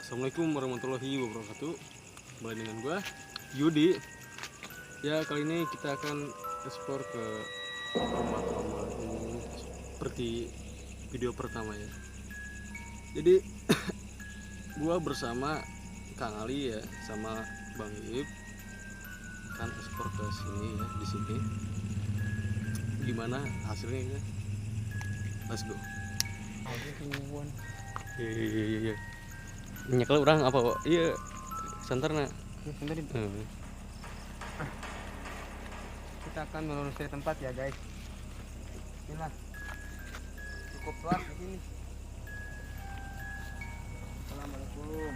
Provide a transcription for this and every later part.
Assalamualaikum warahmatullahi wabarakatuh. Kembali dengan gue Yudi. Ya, kali ini kita akan explore ke rumah-rumah umum seperti video pertama ya. Jadi gue bersama Kang Ali ya, sama Bang Ip akan explore ke sini ya, di sini. Gimana hasilnya ya? Let's go. Iya. Nyekel orang apa kok? Iya, santarna. Kita akan menelusuri tempat ya guys. Inilah cukup luas di sini. Assalamualaikum.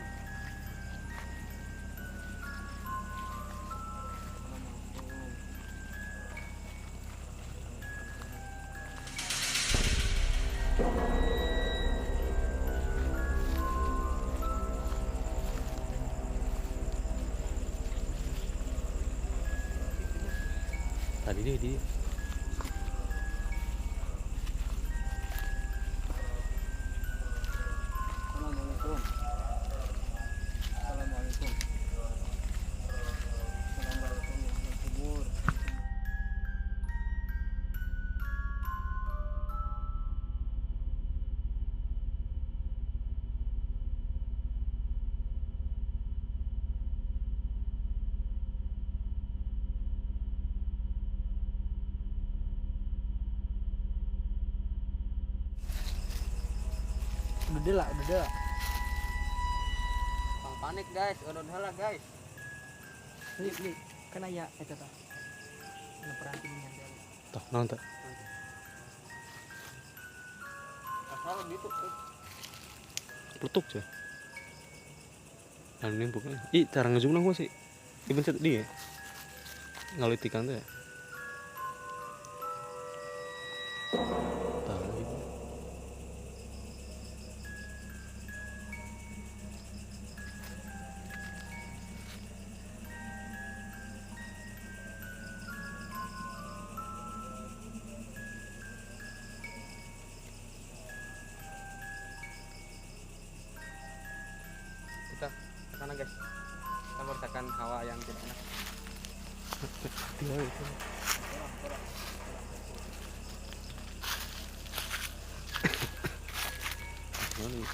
Tadi dia Assalamualaikum. Assalamualaikum. Assalamualaikum warahmatullahi wabarakatuh. Udah lah. Bang panik guys, udah lah guys. Ini kan aya eta tah. Anu perantingnya dia. tah naon tah? Asal gitu. Plutuk sih. Anu nimpuk. Cara ngezoom lah gua sih. Dipencet dia. Ngalitikan teh. Tah gitu. Kita ke sana guys. Kita merasakan hawa yang tidak enak. Dia itu. Mana?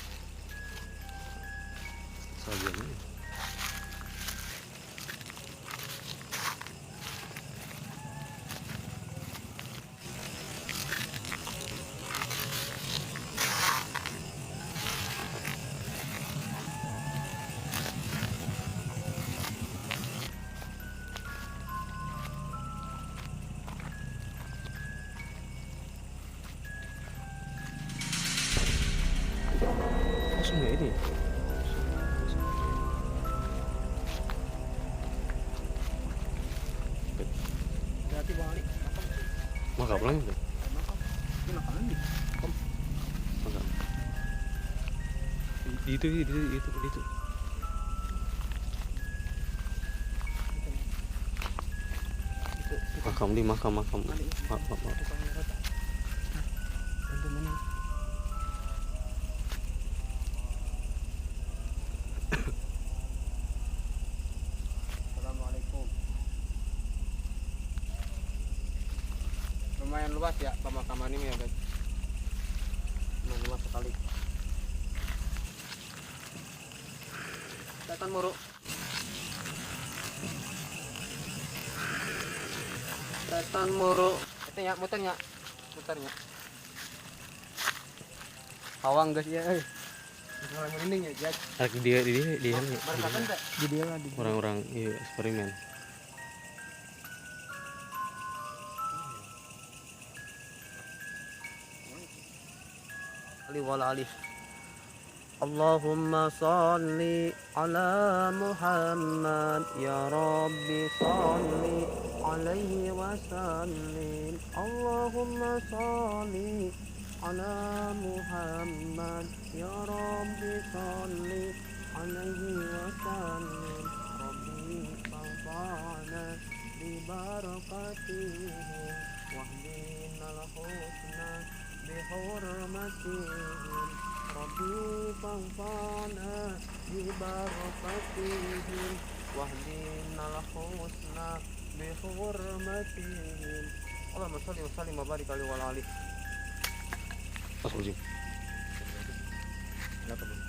Sajiannya. Langsung ya ini. Berarti Bang Ali. Maka pulang itu. Ini makanan di. Maka. Itu. Makam. Maaf. Tentu mana? Assalamualaikum. Lumayan luas ya pemakaman ini ya guys. Lumayan luas sekali. Setan muru. Itu ya muternya. Hawang guys ya. Mulai merinding ya guys. Dia Markakan teh di dia lah di. orang-orang iya eksperimen. Ali wala ali. Allahumma salli ala Muhammad ya Rabbi salli alaihi wasallim. Allahumma salli ala Muhammad ya Rabbi salli alaihi wasallim. Rabbi fa'ana bi barakatihi wahdina al-husna bi hurmatihim. Rabbi fa'fana bi barakatihim wahdinal husna bi hurmatihim. Allahumma shalli wa sallim wa barik alaihi wa ala alihi. Astagfirullahaladzim. Kenapa, Bang?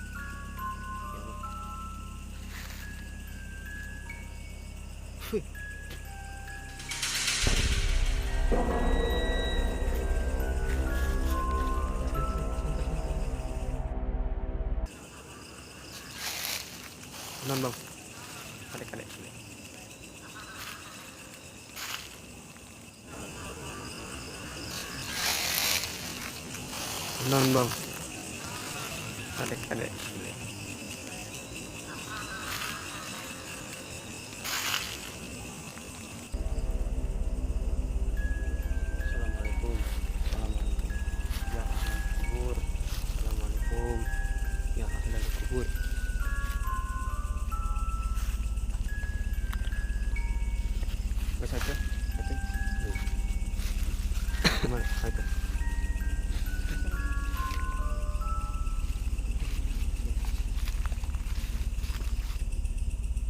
Wih. Non bang. Kadek-kadek. Non bang. Kadek-kadek. Assalamualaikum. Assalamualaikum. Ya ahli kubur. Assalamualaikum. Ya ahli kubur. Wes aja. Itu. Gimana? Itu.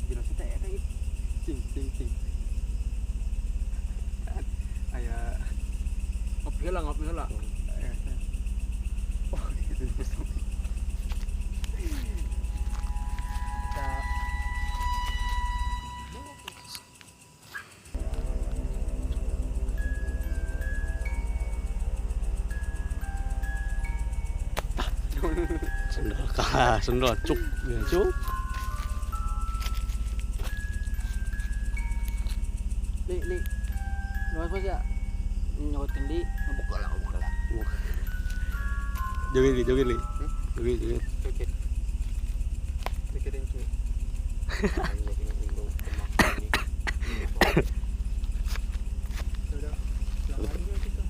Jelas kita ya kayak cing. Aya Ngopi heula. oh gitu bisa. Kita Sendal cuk. Ya cuk. li luas bos ya nyokot kendi ngebuka lah Joget li. Joget. sedikit pikirin cuy udah lama juga kita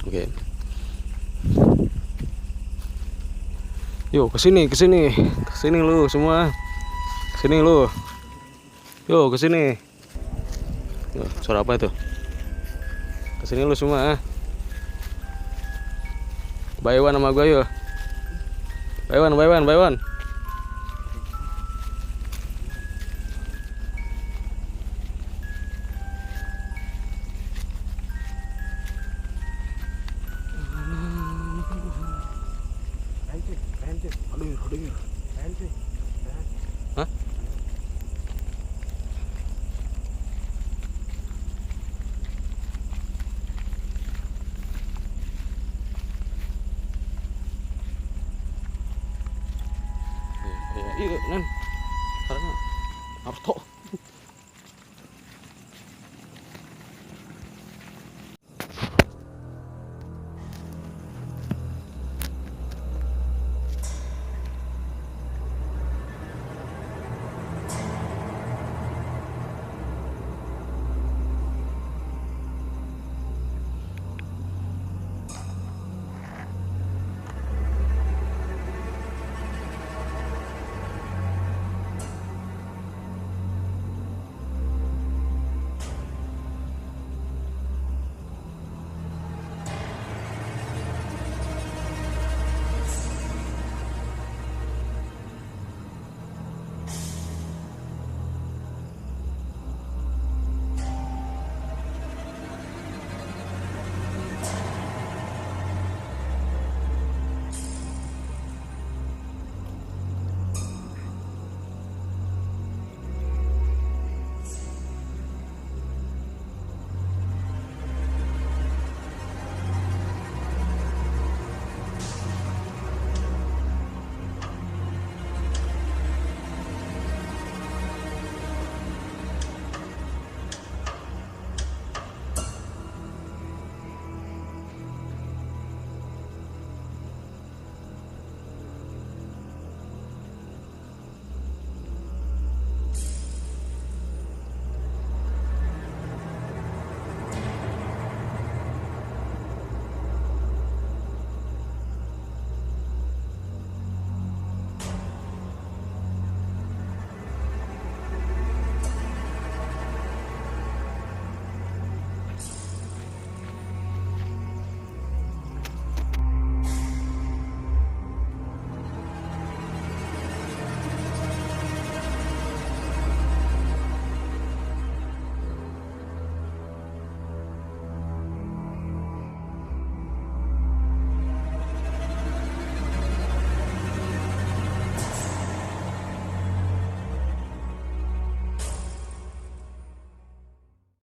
Oke. Yo kesini lu semua. Kesini lu. Yo kesini. Yo, suara apa itu? Kesini lu semua. Baywan sama gua yo. Baywan. Keren cuy Aduh. Hah? Iya, nan. Karena Arto.